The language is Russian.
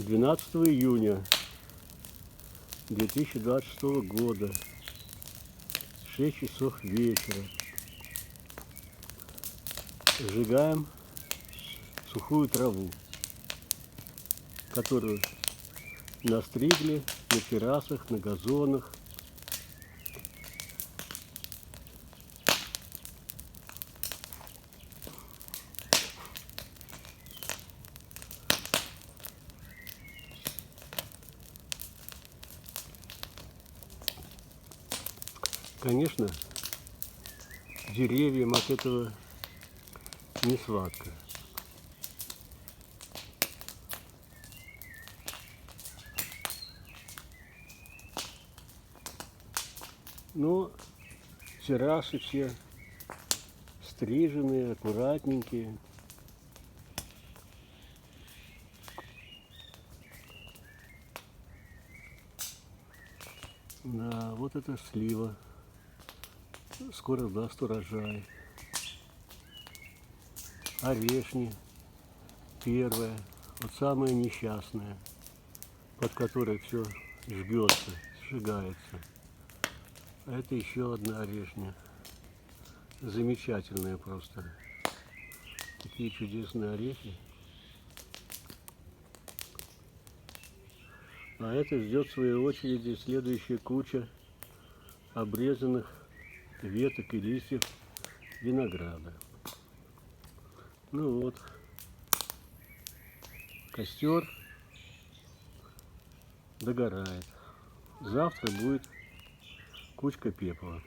12 июня 2026 года, 6 часов вечера. Сжигаем сухую траву, которую настригли на террасах, на газонах. Конечно, деревьям от этого не сладко. Но террасы все стриженные, аккуратненькие. Да, вот это слива. Скоро даст урожай. Орешни. Первая, вот самая несчастная, под которой все жгется, сжигается. А это еще одна орешня. Замечательная просто. Такие чудесные орехи. А это ждет в своей очереди следующая куча обрезанных веток и листьев винограда. Ну вот, костер догорает. Завтра будет кучка пепла.